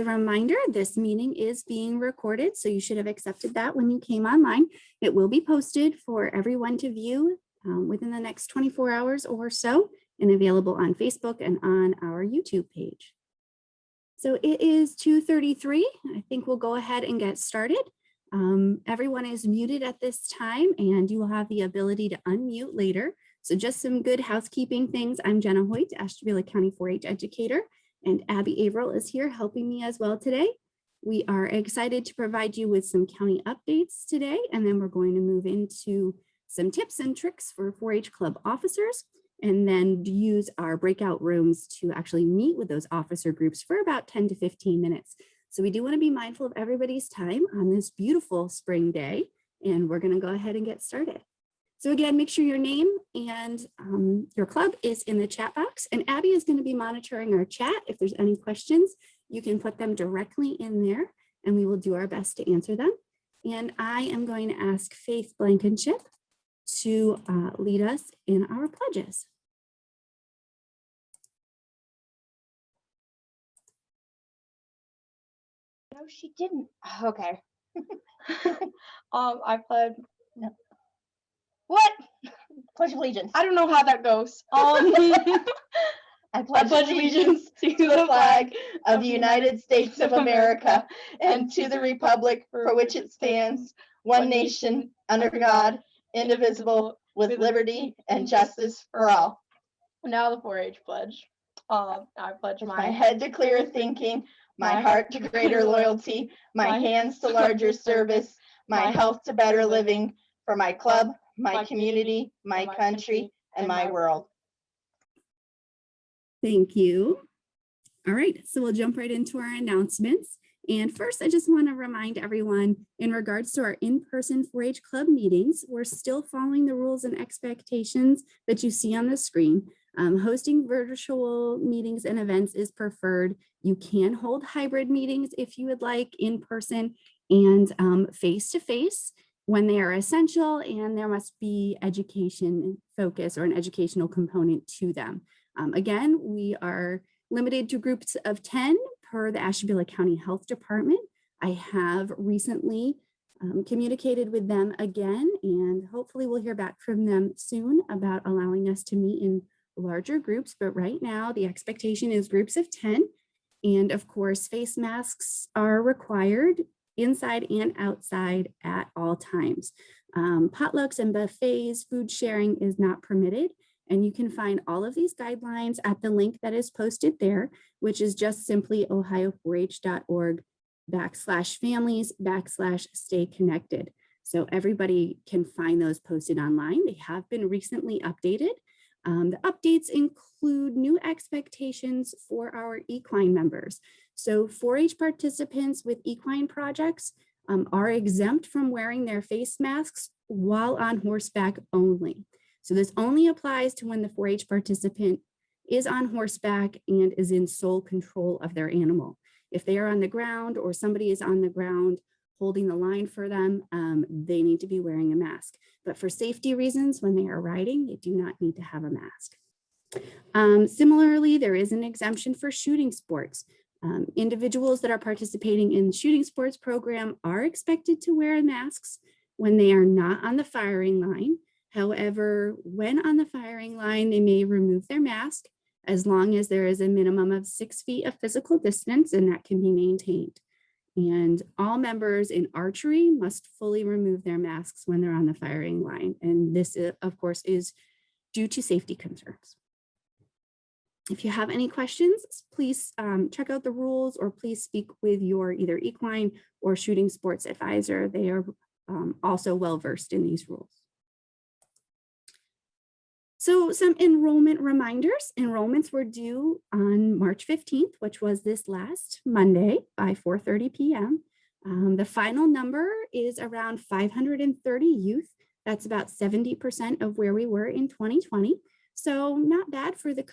a reminder, this meeting is being recorded, so you should have accepted that when you came online. It will be posted for everyone to view within the next 24 hours or so, and available on Facebook and on our YouTube page. So it is 2:33. I think we'll go ahead and get started. Everyone is muted at this time, and you will have the ability to unmute later. So just some good housekeeping things. I'm Jenna Hoyt, Ashtabula County 4-H educator, and Abby Averill is here helping me as well today. We are excited to provide you with some county updates today, and then we're going to move into some tips and tricks for 4-H club officers, and then use our breakout rooms to actually meet with those officer groups for about 10 to 15 minutes. So we do want to be mindful of everybody's time on this beautiful spring day, and we're going to go ahead and get started. So again, make sure your name and your club is in the chat box, and Abby is going to be monitoring our chat. If there's any questions, you can put them directly in there, and we will do our best to answer them. And I am going to ask Faith Blankenship to lead us in our pledges. No, she didn't. Okay. I pledge. No. What? Pledge allegiance. I don't know how that goes. I pledge allegiance to the flag of the United States of America and to the republic for which it stands, one nation, under God, indivisible, with liberty and justice for all. Now the 4-H pledge. I pledge My head to clearer thinking, my heart to greater loyalty, my hands to larger service, my health to better living, for my club, my community, my country, and my world. Thank you. All right, so we'll jump right into our announcements. And first, I just want to remind everyone in regards to our in-person 4-H club meetings, we're still following the rules and expectations that you see on the screen. Hosting virtual meetings and events is preferred. You can hold hybrid meetings if you would like, in person and face-to-face when they are essential, and there must be education focus or an educational component to them. Again, we are limited to groups of 10 per the Ashtabula County Health Department. I have recently communicated with them again, and hopefully we'll hear back from them soon about allowing us to meet in larger groups. But right now the expectation is groups of 10. And of course, face masks are required inside and outside at all times. Potlucks and buffets, food sharing is not permitted. And you can find all of these guidelines at the link that is posted there, which is just simply ohio4h.org/families/stay connected. So everybody can find those posted online. They have been recently updated. The updates include new expectations for our equine members. So 4-H participants with equine projects are exempt from wearing their face masks while on horseback only. So this only applies to when the 4-H participant is on horseback and is in sole control of their animal. If they are on the ground or somebody is on the ground holding the line for them, they need to be wearing a mask. But for safety reasons, when they are riding, they do not need to have a mask. Similarly, there is an exemption for shooting sports. Individuals that are participating in the shooting sports program are expected to wear masks when they are not on the firing line. However, when on the firing line, they may remove their mask as long as there is a minimum of 6 feet of physical distance, and that can be maintained. And all members in archery must fully remove their masks when they're on the firing line. And this, of course, is due to safety concerns. If you have any questions, please check out the rules, or please speak with your either equine or shooting sports advisor. They are also well-versed in these rules. So some enrollment reminders. Enrollments were due on March 15th, which was this last Monday by 4:30 p.m. The final number is around 530 youth. That's about 70% of where we were in 2020. So not bad for the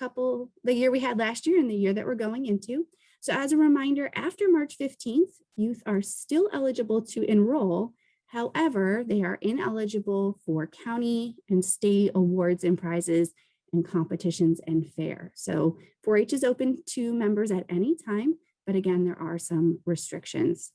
year we had last year and the year that we're going into. So as a reminder, after March 15th, youth are still eligible to enroll. However, they are ineligible for county and state awards and prizes and competitions and fair. So 4-H is open to members at any time, but again, there are some restrictions.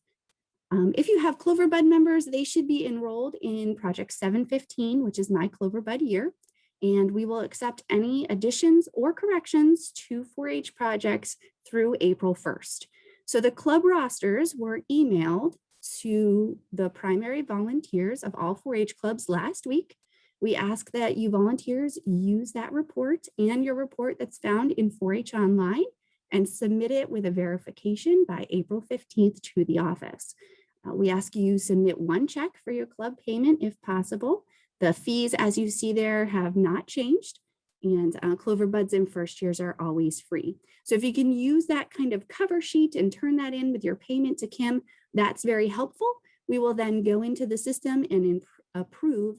If you have Cloverbud members, they should be enrolled in Project 715, which is my Cloverbud year, and we will accept any additions or corrections to 4-H projects through April 1st. So the club rosters were emailed to the primary volunteers of all 4-H clubs last week. We ask that you volunteers use that report and your report that's found in 4-H Online and submit it with a verification by April 15th to the office. We ask you submit one check for your club payment if possible. The fees, as you see there, have not changed, and Cloverbuds in first years are always free. So if you can use that kind of cover sheet and turn that in with your payment to Kim, that's very helpful. We will then go into the system and approve,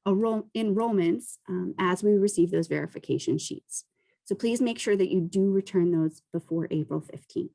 enrollments as we receive those verification sheets. So please make sure that you do return those before April 15th.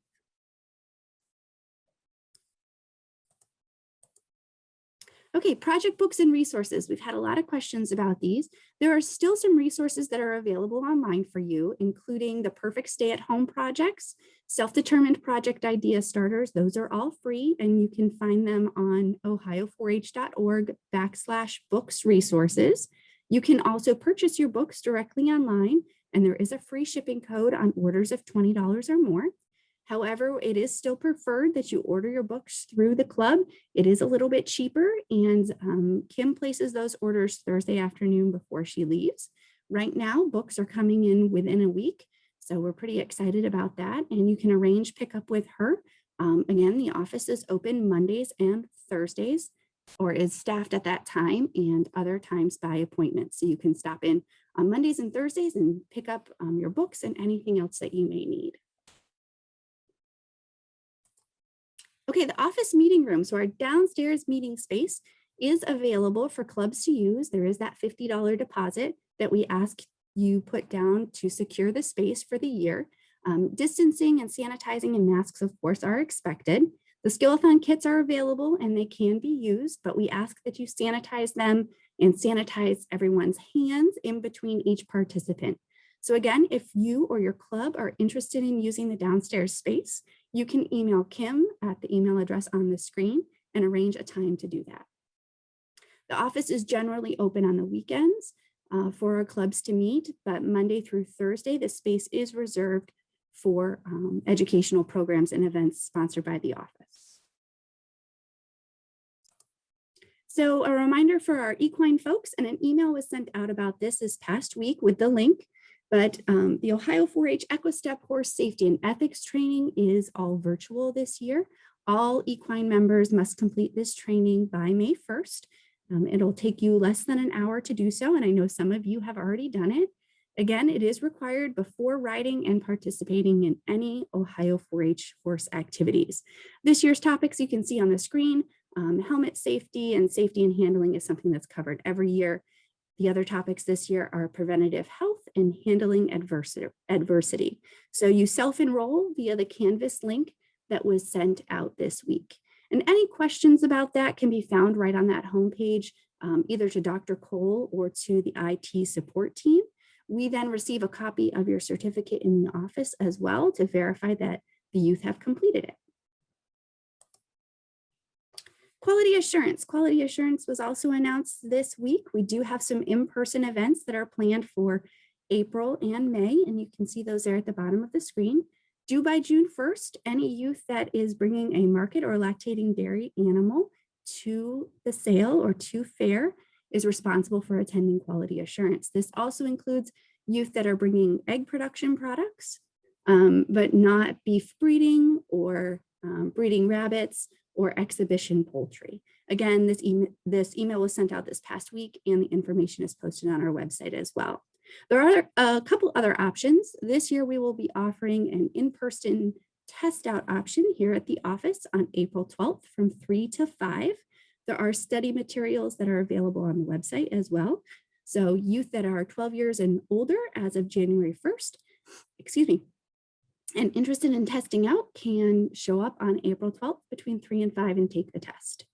Okay, project books and resources. We've had a lot of questions about these. There are still some resources that are available online for you, including the perfect stay-at-home projects, self-determined project idea starters. Those are all free, and you can find them on ohio4h.org/books resources. You can also purchase your books directly online, and there is a free shipping code on orders of $20 or more. However, it is still preferred that you order your books through the club. It is a little bit cheaper, and Kim places those orders Thursday afternoon before she leaves. Right now, books are coming in within a week, so we're pretty excited about that, and you can arrange pickup with her. Again, the office is open Mondays and Thursdays, or is staffed at that time, and other times by appointment. So you can stop in on Mondays and Thursdays and pick up your books and anything else that you may need. Okay, the office meeting room. So our downstairs meeting space is available for clubs to use. There is that $50 deposit that we ask you put down to secure the space for the year. Distancing and sanitizing and masks, of course, are expected. The Skill-a-thon kits are available and they can be used, but we ask that you sanitize them and sanitize everyone's hands in between each participant. So again, if you or your club are interested in using the downstairs space, you can email Kim at the email address on the screen and arrange a time to do that. The office is generally open on the weekends for our clubs to meet, but Monday through Thursday, the space is reserved for educational programs and events sponsored by the office. So a reminder for our equine folks, and an email was sent out about this past week with the link. But the Ohio 4-H Equistep Horse Safety and Ethics Training is all virtual this year. All equine members must complete this training by May 1st. It'll take you less than an hour to do so, and I know some of you have already done it. Again, it is required before riding and participating in any Ohio 4-H horse activities. This year's topics you can see on the screen. Helmet safety and handling is something that's covered every year. The other topics this year are preventative health and handling adversity. So you self-enroll via the Canvas link that was sent out this week. And any questions about that can be found right on that homepage, either to Dr. Cole or to the IT support team. We then receive a copy of your certificate in the office as well to verify that the youth have completed it. Quality assurance. Quality assurance was also announced this week. We do have some in-person events that are planned for April and May, and you can see those there at the bottom of the screen. Due by June 1st, any youth that is bringing a market or lactating dairy animal to the sale or to fair is responsible for attending quality assurance. This also includes youth that are bringing egg production products, but not beef breeding or breeding rabbits or exhibition poultry. Again, this email was sent out this past week, and the information is posted on our website as well. There are a couple other options. This year, we will be offering an in-person test out option here at the office on April 12th from 3 to 5. There are study materials that are available on the website as well. So youth that are 12 years and older as of January 1st, and interested in testing out can show up on April 12th between 3 and 5 and take the test.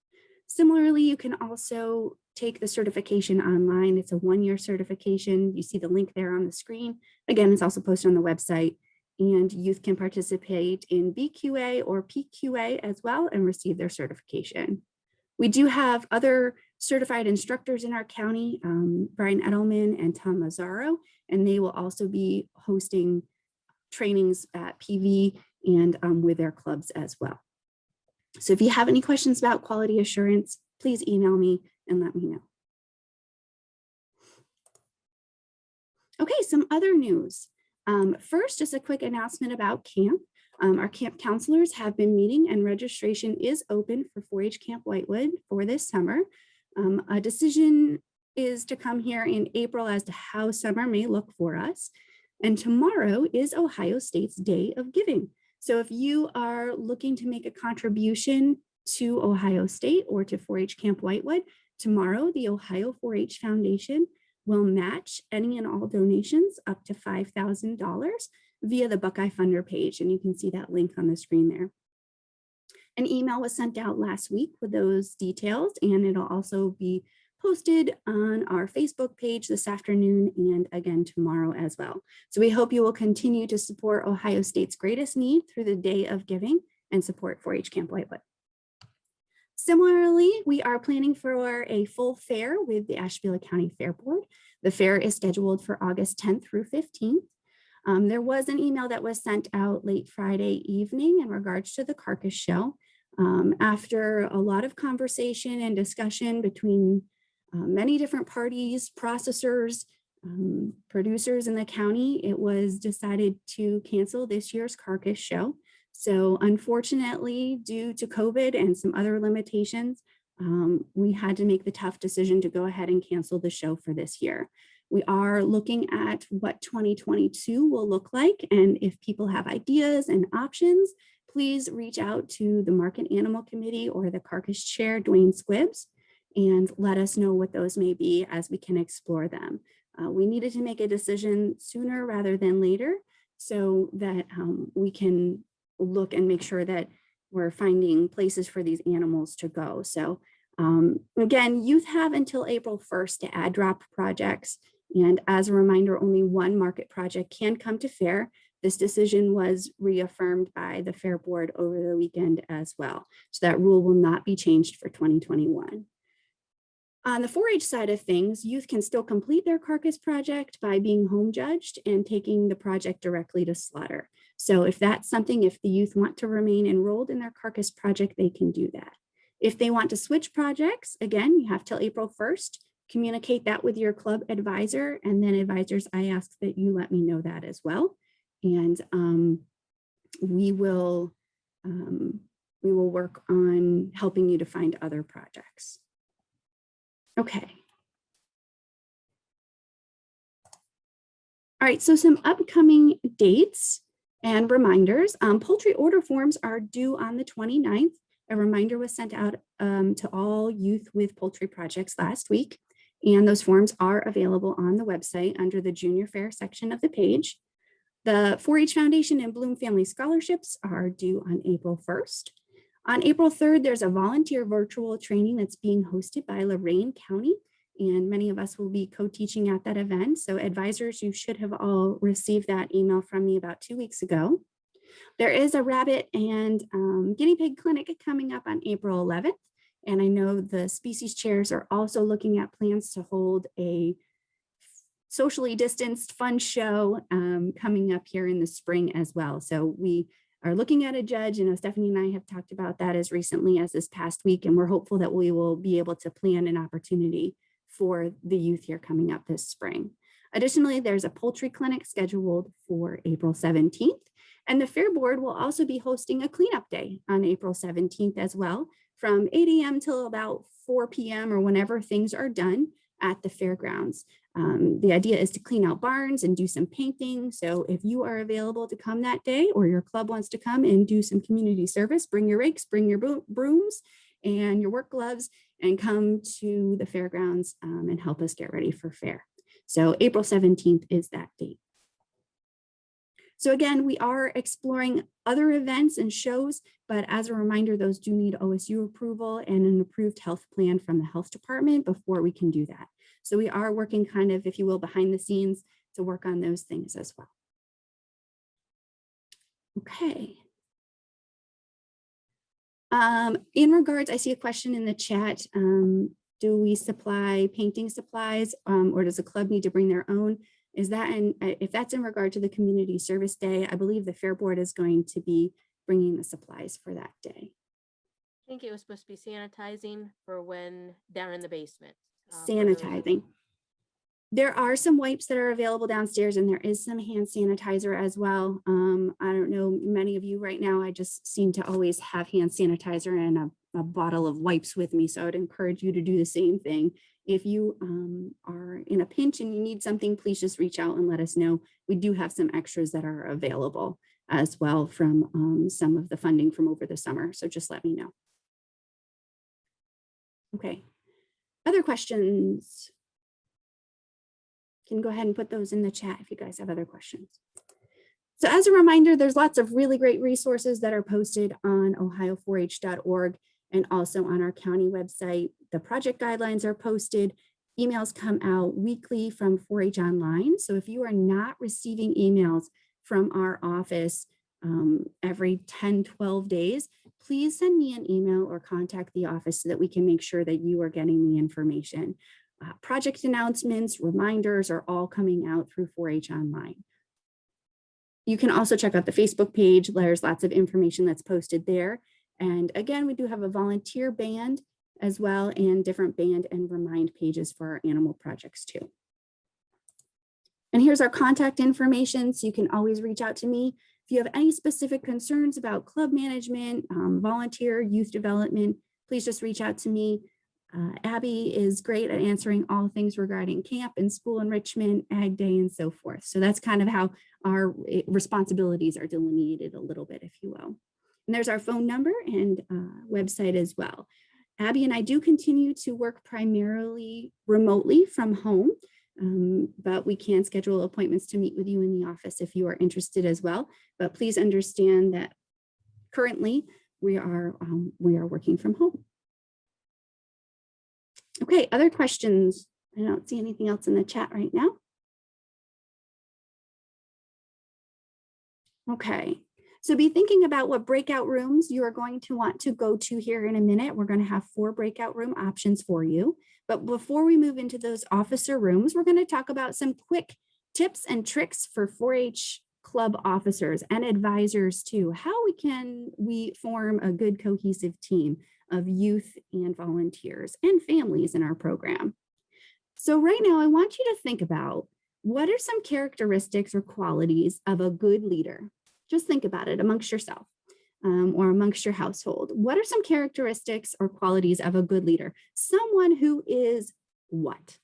Similarly, you can also take the certification online. It's a 1-year certification. You see the link there on the screen. Again, it's also posted on the website, and youth can participate in BQA or PQA as well and receive their certification. We do have other certified instructors in our county, Brian Edelman and Tom Mazzaro, and they will also be hosting trainings at PV and with their clubs as well. So if you have any questions about quality assurance, please email me and let me know. Okay, some other news. First, just a quick announcement about camp. Our camp counselors have been meeting and registration is open for 4-H Camp Whitewood for this summer. A decision is to come here in April as to how summer may look for us. And tomorrow is Ohio State's Day of Giving. So if you are looking to make a contribution to Ohio State or to 4-H Camp Whitewood, tomorrow the Ohio 4-H Foundation will match any and all donations up to $5,000 via the Buckeye Funder page. And you can see that link on the screen there. An email was sent out last week with those details, and it'll also be posted on our Facebook page this afternoon and again tomorrow as well. So we hope you will continue to support Ohio State's greatest need through the Day of Giving and support 4-H Camp Whitewood. Similarly, we are planning for a full fair with the Ashtabula County Fair Board. The fair is scheduled for August 10th through 15th. There was an email that was sent out late Friday evening in regards to the carcass show. After a lot of conversation and discussion between many different parties, processors, producers in the county, it was decided to cancel this year's carcass show. So unfortunately, due to COVID and some other limitations, we had to make the tough decision to go ahead and cancel the show for this year. We are looking at what 2022 will look like, and if people have ideas and options, please reach out to the Market Animal Committee or the Carcass Chair, Dwayne Squibbs, and let us know what those may be as we can explore them. We needed to make a decision sooner rather than later so that we can look and make sure that we're finding places for these animals to go. So again, youth have until April 1st to add drop projects. And as a reminder, only one market project can come to fair. This decision was reaffirmed by the Fair Board over the weekend as well. So that rule will not be changed for 2021. On the 4-H side of things, youth can still complete their carcass project by being home judged and taking the project directly to slaughter. So if that's something, if the youth want to remain enrolled in their carcass project, they can do that. If they want to switch projects, again, you have till April 1st. Communicate that with your club advisor, and then advisors, I ask that you let me know that as well. And we will work on helping you to find other projects. Okay. All right, so some upcoming dates and reminders. Poultry order forms are due on the 29th. A reminder was sent out to all youth with poultry projects last week. And those forms are available on the website under the Junior Fair section of the page. The 4-H Foundation and Bloom Family Scholarships are due on April 1st. On April 3rd, there's a volunteer virtual training that's being hosted by Lorain County, and many of us will be co-teaching at that event. So advisors, you should have all received that email from me about 2 weeks ago. There is a rabbit and guinea pig clinic coming up on April 11th. And I know the species chairs are also looking at plans to hold a socially distanced fun show coming up here in the spring as well. So we are looking at a judge. You know, Stephanie and I have talked about that as recently as this past week, and we're hopeful that we will be able to plan an opportunity for the youth here coming up this spring. Additionally, there's a poultry clinic scheduled for April 17th, and the Fair Board will also be hosting a cleanup day on April 17th as well, from 8 a.m. till about 4 p.m. or whenever things are done at the fairgrounds. The idea is to clean out barns and do some painting. So if you are available to come that day, or your club wants to come and do some community service, bring your rakes, bring your brooms and your work gloves, and come to the fairgrounds and help us get ready for fair. So April 17th is that date. So again, we are exploring other events and shows, but as a reminder, those do need OSU approval and an approved health plan from the health department before we can do that. So we are working kind of, if you will, behind the scenes to work on those things as well. Okay. In regards, I see a question in the chat. Do we supply painting supplies or does the club need to bring their own? Is that, and if that's in regard to the community service day, I believe the Fair Board is going to be bringing the supplies for that day. I think it was supposed to be sanitizing for when down in the basement. Sanitizing. There are some wipes that are available downstairs and there is some hand sanitizer as well. I don't know, many of you right now, I just seem to always have hand sanitizer and a bottle of wipes with me. So I would encourage you to do the same thing. If you are in a pinch and you need something, please just reach out and let us know. We do have some extras that are available as well from some of the funding from over the summer. So just let me know. Okay, other questions? Can go ahead and put those in the chat if you guys have other questions. So as a reminder, there's lots of really great resources that are posted on ohio4h.org and also on our county website. The project guidelines are posted. Emails come out weekly from 4-H Online. So if you are not receiving emails from our office every 10, 12 days, please send me an email or contact the office so that we can make sure that you are getting the information. Project announcements, reminders are all coming out through 4-H Online. You can also check out the Facebook page. There's lots of information that's posted there. And again, we do have a volunteer band as well and different band and remind pages for our animal projects too. And here's our contact information. So you can always reach out to me. If you have any specific concerns about club management, volunteer, youth development, please just reach out to me. Abby is great at answering all things regarding camp and school enrichment, ag day, and so forth. So that's kind of how our responsibilities are delineated a little bit, if you will. And there's our phone number and website as well. Abby and I do continue to work primarily remotely from home, but we can schedule appointments to meet with you in the office if you are interested as well. But please understand that currently we are working from home. Okay, other questions? I don't see anything else in the chat right now. Okay, so be thinking about what breakout rooms you are going to want to go to here in a minute. We're going to have 4 breakout room options for you. But before we move into those officer rooms, we're going to talk about some quick tips and tricks for 4-H club officers and advisors too. How we form a good cohesive team of youth and volunteers and families in our program. So right now, I want you to think about what are some characteristics or qualities of a good leader? Just think about it amongst yourself or amongst your household. What are some characteristics or qualities of a good leader? Someone who is what?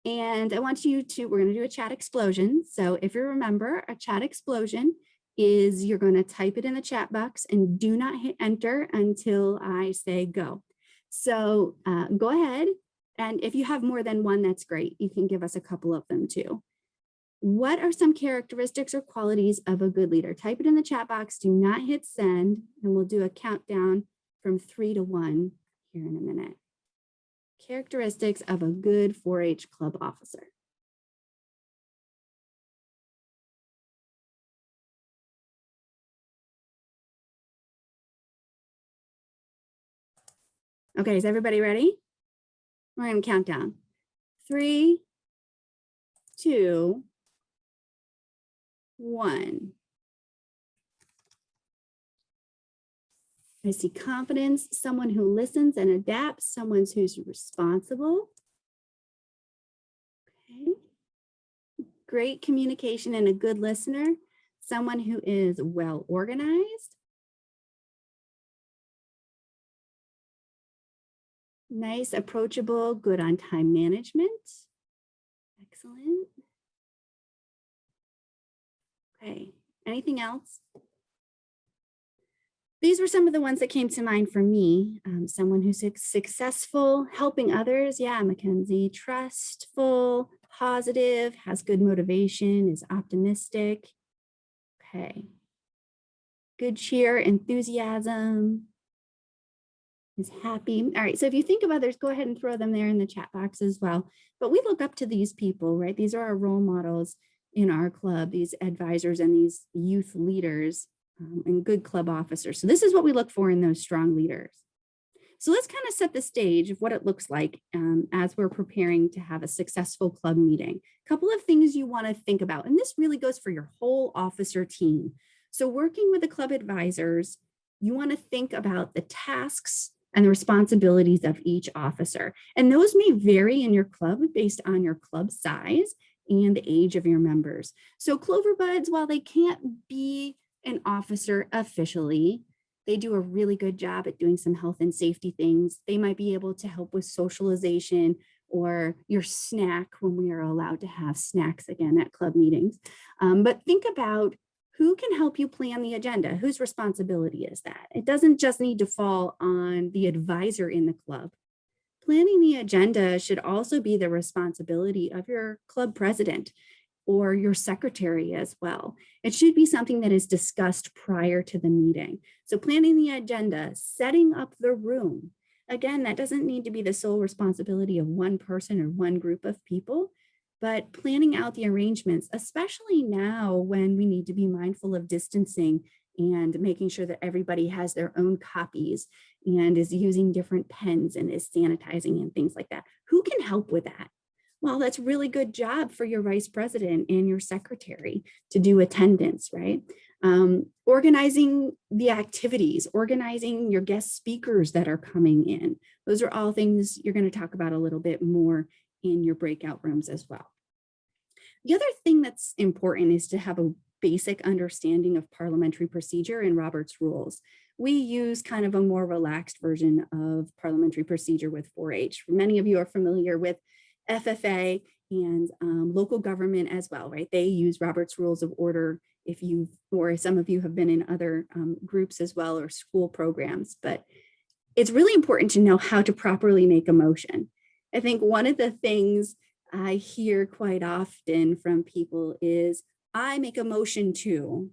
And I want you to, we're going to do a chat explosion. So if you remember, a chat explosion is you're going to type it in the chat box and do not hit enter until I say go. So go ahead. And if you have more than one, that's great. You can give us a couple of them too. What are some characteristics or qualities of a good leader? Type it in the chat box. Do not hit send. And we'll do a countdown from 3 to 1 here in a minute. Characteristics of a good 4-H club officer. Okay, is everybody ready? We're going to count down. 3, 2, 1. I see confidence, someone who listens and adapts, someone who's responsible. Okay. Great communication and a good listener, someone who is well organized. Nice, approachable, good on time management. Excellent. Okay, anything else? These were some of the ones that came to mind for me. Someone who's successful, helping others. Yeah, Mackenzie, trustful, positive, has good motivation, is optimistic. Okay. Good cheer, enthusiasm, is happy. All right, so if you think of others, go ahead and throw them there in the chat box as well. But we look up to these people, right? These are our role models. in our club, these advisors and these youth leaders and good club officers. So this is what we look for in those strong leaders. So let's kind of set the stage of what it looks like as we're preparing to have a successful club meeting. A couple of things you want to think about, and this really goes for your whole officer team. So working with the club advisors, you want to think about the tasks and the responsibilities of each officer. And those may vary in your club based on your club size and the age of your members. So Clover Buds, while they can't be an officer officially, they do a really good job at doing some health and safety things. They might be able to help with socialization or your snack when we are allowed to have snacks again at club meetings. But think about who can help you plan the agenda? Whose responsibility is that? It doesn't just need to fall on the advisor in the club. Planning the agenda should also be the responsibility of your club president or your secretary as well. It should be something that is discussed prior to the meeting. So planning the agenda, setting up the room. Again, that doesn't need to be the sole responsibility of one person or one group of people, but planning out the arrangements, especially now when we need to be mindful of distancing and making sure that everybody has their own copies and is using different pens and is sanitizing and things like that. Who can help with that? Well, that's a really good job for your vice president and your secretary to do attendance, right? Organizing the activities, organizing your guest speakers that are coming in. Those are all things you're going to talk about a little bit more in your breakout rooms as well. The other thing that's important is to have a basic understanding of parliamentary procedure and Robert's rules. We use kind of a more relaxed version of parliamentary procedure with 4-H. Many of you are familiar with FFA and local government as well, right? They use Robert's Rules of Order if you, or some of you have been in other groups as well or school programs, but it's really important to know how to properly make a motion. I think one of the things I hear quite often from people is, I make a motion to.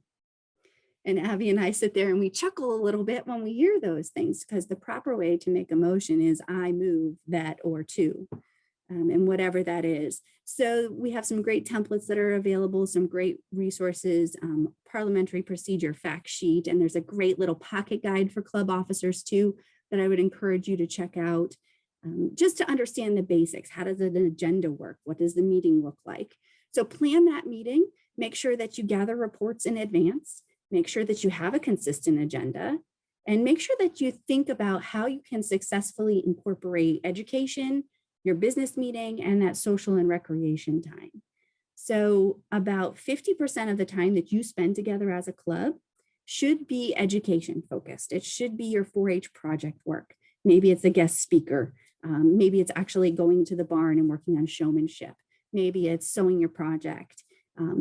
And Abby and I sit there and we chuckle a little bit when we hear those things, because the proper way to make a motion is I move that or to. And whatever that is. So we have some great templates that are available, some great resources, parliamentary procedure fact sheet, and there's a great little pocket guide for club officers too that I would encourage you to check out just to understand the basics. How does an agenda work? What does the meeting look like? So plan that meeting, make sure that you gather reports in advance, make sure that you have a consistent agenda, and make sure that you think about how you can successfully incorporate education, your business meeting, and that social and recreation time. So about 50% of the time that you spend together as a club should be education focused. It should be your 4-H project work. Maybe it's a guest speaker. Maybe it's actually going to the barn and working on showmanship. Maybe it's sewing your project,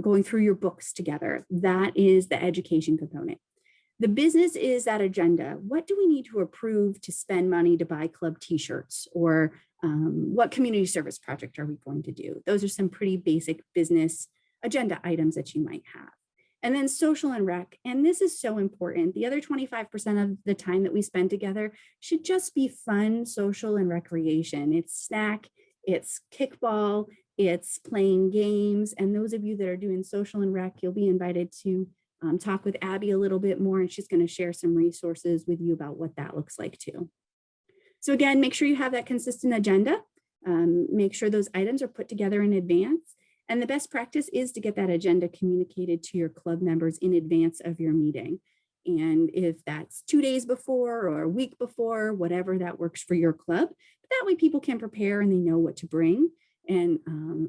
going through your books together. That is the education component. The business is that agenda. What do we need to approve to spend money to buy club t-shirts, or what community service project are we going to do? Those are some pretty basic business agenda items that you might have. And then social and rec, and this is so important. The other 25% of the time that we spend together should just be fun, social, and recreation. It's snack, it's kickball, it's playing games. And those of you that are doing social and rec, you'll be invited to talk with Abby a little bit more, and she's going to share some resources with you about what that looks like too. So again, make sure you have that consistent agenda. Make sure those items are put together in advance. And the best practice is to get that agenda communicated to your club members in advance of your meeting. And if that's 2 days before or a week before, whatever that works for your club, but that way people can prepare and they know what to bring. And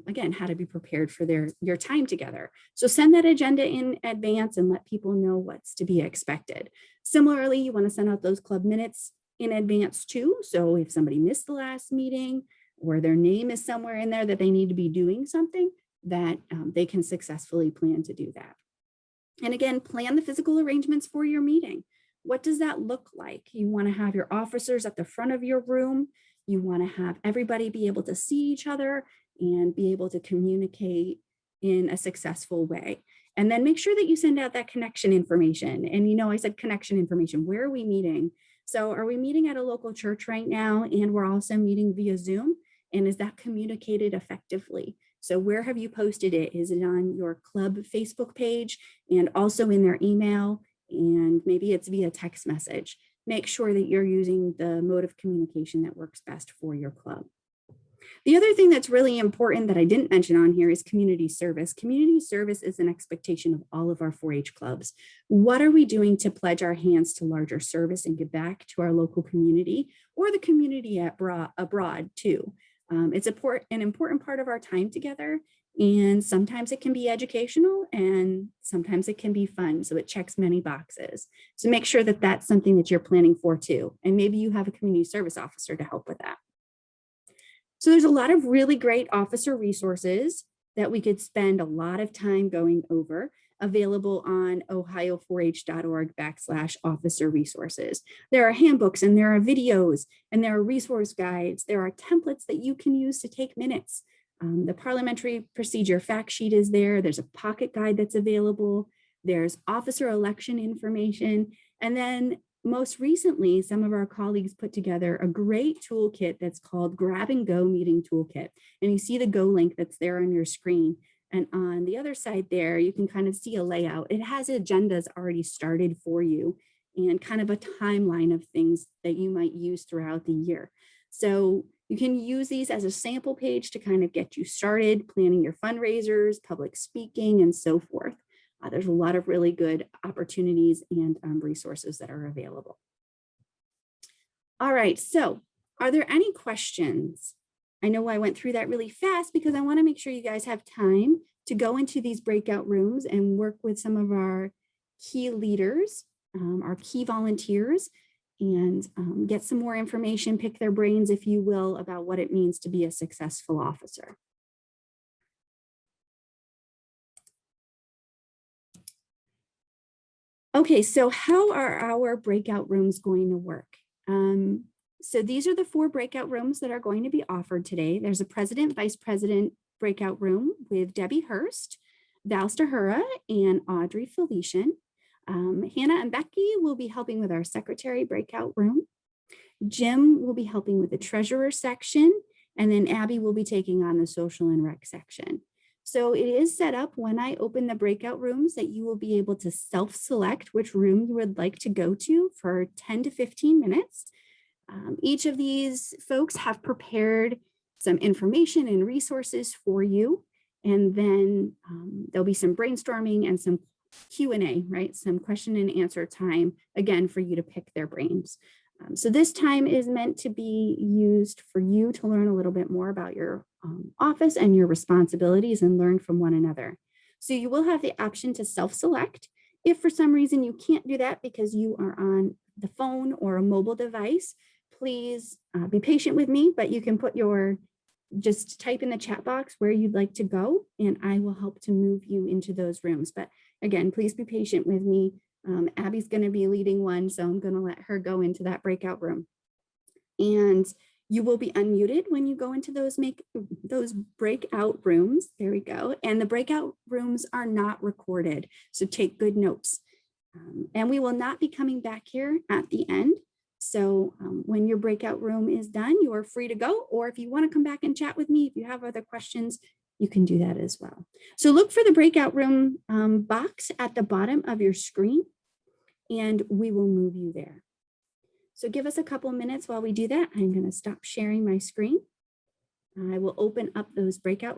again, how to be prepared for your time together. So send that agenda in advance and let people know what's to be expected. Similarly, you want to send out those club minutes in advance too. So if somebody missed the last meeting or their name is somewhere in there that they need to be doing something, that they can successfully plan to do that. And again, plan the physical arrangements for your meeting. What does that look like? You want to have your officers at the front of your room. You want to have everybody be able to see each other and be able to communicate in a successful way. And then make sure that you send out that connection information. And you know, I said connection information. Where are we meeting? So are we meeting at a local church right now? And we're also meeting via Zoom? And is that communicated effectively? So where have you posted it? Is it on your club Facebook page and also in their email? And maybe it's via text message. Make sure that you're using the mode of communication that works best for your club. The other thing that's really important that I didn't mention on here is community service. Community service is an expectation of all of our 4-H clubs. What are we doing to pledge our hands to larger service and give back to our local community or the community abroad too? It's an important part of our time together, and sometimes it can be educational and sometimes it can be fun. So it checks many boxes. So make sure that that's something that you're planning for too. And maybe you have a community service officer to help with that. So there's a lot of really great officer resources that we could spend a lot of time going over, available on ohio4h.org/officer resources. There are handbooks and there are videos and there are resource guides. There are templates that you can use to take minutes. The parliamentary procedure fact sheet is there. There's a pocket guide that's available. There's officer election information. And then most recently, some of our colleagues put together a great toolkit that's called Grab and Go Meeting Toolkit. And you see the Go link that's there on your screen. And on the other side there, you can kind of see a layout. It has agendas already started for you and kind of a timeline of things that you might use throughout the year. So you can use these as a sample page to kind of get you started planning your fundraisers, public speaking, and so forth. There's a lot of really good opportunities and resources that are available. All right, so are there any questions? I know I went through that really fast because I want to make sure you guys have time to go into these breakout rooms and work with some of our key leaders, our key volunteers, and get some more information, pick their brains, if you will, about what it means to be a successful officer. Okay, so how are our breakout rooms going to work? So these are the 4 breakout rooms that are going to be offered today. There's a president, vice president breakout room with Debbie Hurst, Val Stahura, and Audrey Felician. Hannah and Becky will be helping with our secretary breakout room. Jim will be helping with the treasurer section, and then Abby will be taking on the social and rec section. So it is set up when I open the breakout rooms that you will be able to self-select which room you would like to go to for 10 to 15 minutes. Each of these folks have prepared some information and resources for you. And then there'll be some brainstorming and some Q&A, right? Some question and answer time, again, for you to pick their brains. So this time is meant to be used for you to learn a little bit more about your office and your responsibilities and learn from one another. So you will have the option to self-select. If for some reason you can't do that because you are on the phone or a mobile device, please be patient with me, but you can put just type in the chat box where you'd like to go and I will help to move you into those rooms. But again, please be patient with me. Abby's going to be leading one, so I'm going to let her go into that breakout room. And you will be unmuted when you go into those breakout rooms. There we go. And the breakout rooms are not recorded, so take good notes. And we will not be coming back here at the end. So when your breakout room is done, you are free to go. Or if you want to come back and chat with me, if you have other questions, you can do that as well. So look for the breakout room box at the bottom of your screen, and we will move you there. So give us a couple minutes while we do that. I'm going to stop sharing my screen. I will open up those breakout rooms.